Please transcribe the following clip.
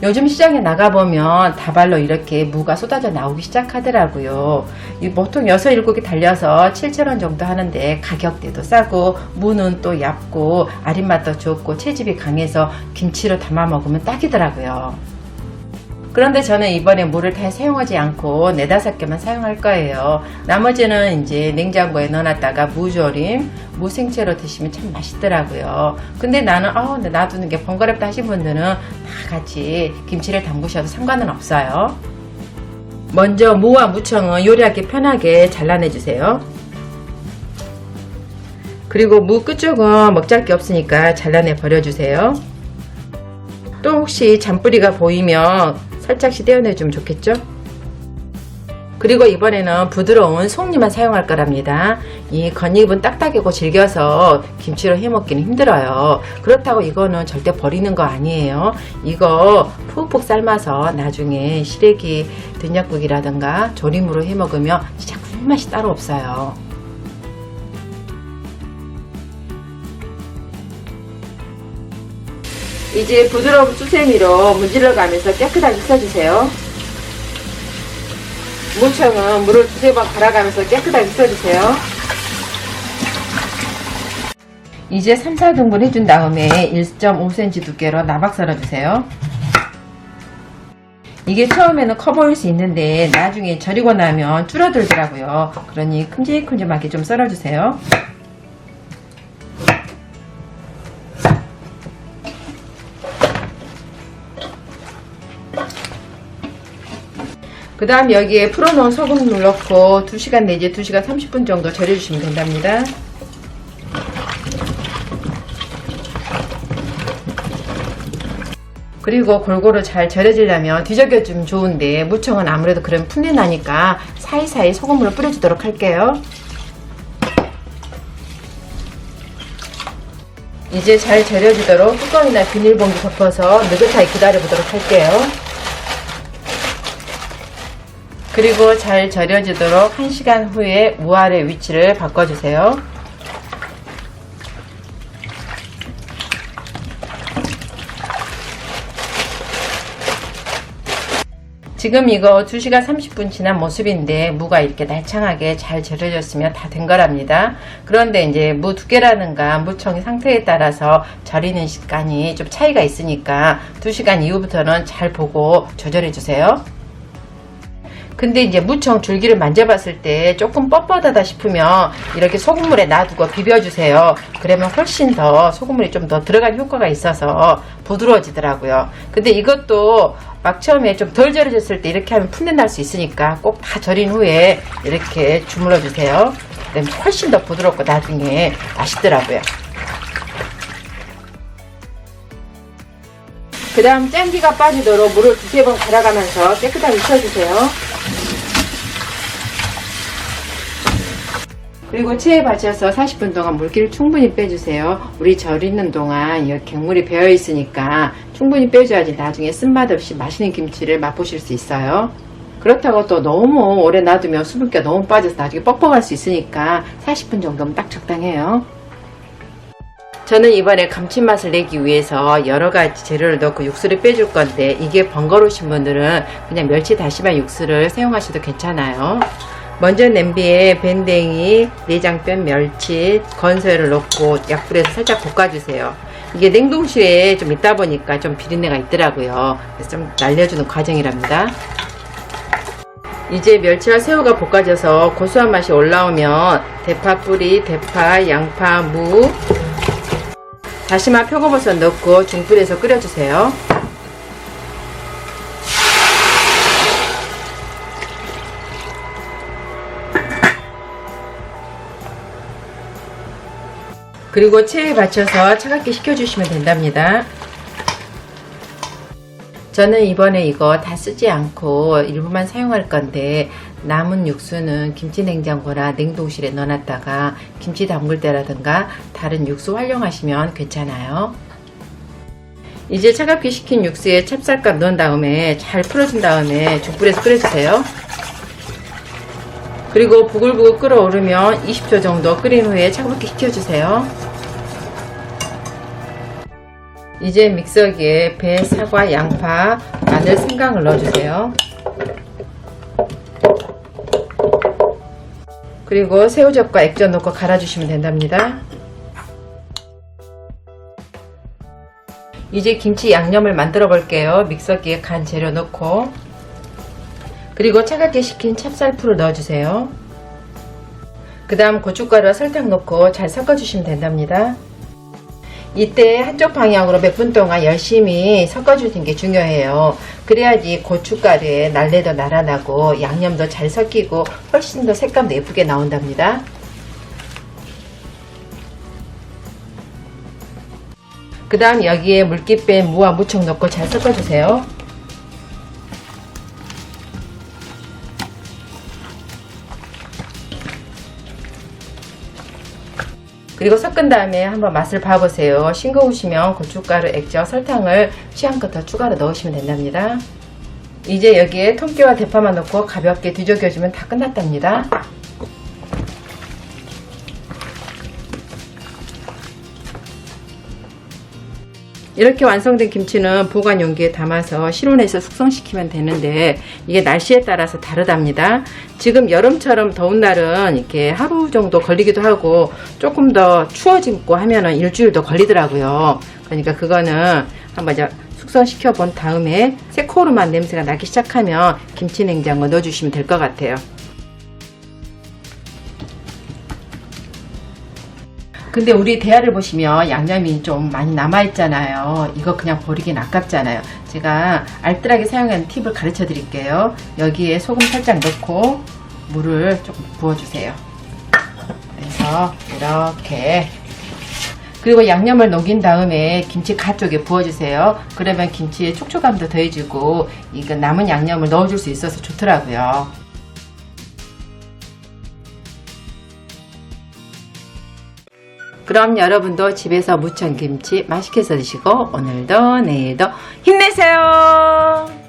요즘 시장에 나가보면 다발로 이렇게 무가 쏟아져 나오기 시작하더라고요. 보통 6, 7개 달려서 7,000원 정도 하는데 가격대도 싸고 무는 또 얇고 아린맛도 좋고 채집이 강해서 김치로 담아 먹으면 딱이더라고요. 그런데 저는 이번에 무를 다 사용하지 않고 4, 5개만 사용할 거예요. 나머지는 이제 냉장고에 넣어놨다가 무조림, 무생채로 드시면 참 맛있더라고요. 근데 나는 놔두는 게 번거롭다 하신 분들은 다 같이 김치를 담그셔도 상관은 없어요. 먼저 무와 무청은 요리하기 편하게 잘라내주세요. 그리고 무 끝쪽은 먹잘 게 없으니까 잘라내 버려주세요. 또 혹시 잔뿌리가 보이면 살짝씩 떼어내주면 좋겠죠? 그리고 이번에는 부드러운 속잎만 사용할 거랍니다. 이 겉잎은 딱딱하고 질겨서 김치로 해먹기는 힘들어요. 그렇다고 이거는 절대 버리는 거 아니에요. 이거 푹푹 삶아서 나중에 시래기 된장국이라든가 조림으로 해먹으면 진짜 꿀맛이 따로 없어요. 이제 부드러운 수세미로 문질러 가면서 깨끗하게 씻어주세요. 무청은 물을 2-3번 갈아가면서 깨끗하게 씻어주세요. 이제 3, 4등분 해준 다음에 1.5cm 두께로 나박 썰어주세요. 이게 처음에는 커 보일 수 있는데 나중에 절이고 나면 줄어들더라고요. 그러니 큼직큼직하게 좀 썰어주세요. 그 다음 여기에 풀어놓은 소금을 넣고 2시간 내지 2시간 30분 정도 절여주시면 된답니다. 그리고 골고루 잘 절여지려면 뒤적여주면 좋은데 무청은 아무래도 그런 풋내 나니까 사이사이 소금물을 뿌려주도록 할게요. 이제 잘 절여지도록 뚜껑이나 비닐봉지 덮어서 느긋하게 기다려보도록 할게요. 그리고 잘 절여지도록 1시간 후에 무알의 위치를 바꿔주세요. 지금 이거 2시간 30분 지난 모습인데 무가 이렇게 날창하게 잘 절여졌으면 다 된 거랍니다. 그런데 이제 무 두께라든가 무청의 상태에 따라서 절이는 시간이 좀 차이가 있으니까 2시간 이후부터는 잘 보고 조절해 주세요. 근데 이제 무청 줄기를 만져봤을 때 조금 뻣뻣하다 싶으면 이렇게 소금물에 놔두고 비벼주세요. 그러면 훨씬 더 소금물이 좀 더 들어간 효과가 있어서 부드러워지더라고요. 근데 이것도 막 처음에 좀 덜 절여졌을 때 이렇게 하면 풋내 날 수 있으니까 꼭 다 절인 후에 이렇게 주물러 주세요. 그러면 훨씬 더 부드럽고 나중에 맛있더라고요. 그 다음 짠기가 빠지도록 물을 2-3번 갈아가면서 깨끗하게 씻어주세요. 그리고 체에 받쳐서 40분 동안 물기를 충분히 빼주세요. 우리 절이는 동안 이 갱물이 배어 있으니까 충분히 빼줘야지 나중에 쓴맛 없이 맛있는 김치를 맛보실 수 있어요. 그렇다고 또 너무 오래 놔두면 수분기가 너무 빠져서 나중에 뻑뻑할 수 있으니까 40분 정도면 딱 적당해요. 저는 이번에 감칠맛을 내기 위해서 여러가지 재료를 넣고 육수를 빼줄 건데 이게 번거로우신 분들은 그냥 멸치 다시마 육수를 사용하셔도 괜찮아요. 먼저 냄비에 밴댕이, 내장뼈, 멸치, 건새를 넣고 약불에서 살짝 볶아주세요. 이게 냉동실에 좀 있다 보니까 좀 비린내가 있더라고요. 그래서 좀 날려주는 과정이랍니다. 이제 멸치와 새우가 볶아져서 고소한 맛이 올라오면 대파 뿌리, 대파, 양파, 무, 다시마 표고버섯 넣고 중불에서 끓여주세요. 그리고 체에 받쳐서 차갑게 식혀주시면 된답니다. 저는 이번에 이거 다 쓰지 않고 일부만 사용할 건데 남은 육수는 김치 냉장고나 냉동실에 넣어놨다가 김치 담글 때라든가 다른 육수 활용하시면 괜찮아요. 이제 차갑게 식힌 육수에 찹쌀가루 넣은 다음에 잘 풀어준 다음에 중불에서 끓여주세요. 그리고 부글부글 끓어오르면 20초 정도 끓인 후에 차갑게 식혀주세요. 이제 믹서기에 배, 사과, 양파, 마늘, 생강을 넣어주세요. 그리고 새우젓과 액젓 넣고 갈아주시면 된답니다. 이제 김치 양념을 만들어 볼게요. 믹서기에 간 재료 넣고, 그리고 차갑게 식힌 찹쌀풀을 넣어주세요. 그 다음 고춧가루와 설탕 넣고 잘 섞어주시면 된답니다. 이때 한쪽 방향으로 몇 분 동안 열심히 섞어주는 게 중요해요. 그래야지 고춧가루에 날래도 날아나고 양념도 잘 섞이고 훨씬 더 색감도 예쁘게 나온답니다. 그 다음 여기에 물기 뺀 무와 무청 넣고 잘 섞어주세요. 그리고 섞은 다음에 한번 맛을 봐보세요. 싱거우시면 고춧가루, 액젓, 설탕을 취향껏 더 추가로 넣으시면 된답니다. 이제 여기에 통깨와 대파만 넣고 가볍게 뒤적여주면 다 끝났답니다. 이렇게 완성된 김치는 보관 용기에 담아서 실온에서 숙성시키면 되는데 이게 날씨에 따라서 다르답니다. 지금 여름처럼 더운 날은 이렇게 하루 정도 걸리기도 하고 조금 더 추워지고 하면은 일주일도 걸리더라고요. 그러니까 그거는 한번 이제 숙성시켜 본 다음에 새코르만 냄새가 나기 시작하면 김치 냉장고에 넣어주시면 될 것 같아요. 근데 우리 대하를 보시면 양념이 좀 많이 남아있잖아요. 이거 그냥 버리긴 아깝잖아요. 제가 알뜰하게 사용하는 팁을 가르쳐 드릴게요. 여기에 소금 살짝 넣고 물을 조금 부어주세요. 그래서 이렇게, 그리고 양념을 녹인 다음에 김치 가 쪽에 부어주세요. 그러면 김치의 촉촉함도 더해지고 이거 남은 양념을 넣어줄 수 있어서 좋더라고요. 그럼 여러분도 집에서 무청김치 맛있게 해서 드시고 오늘도 내일도 힘내세요.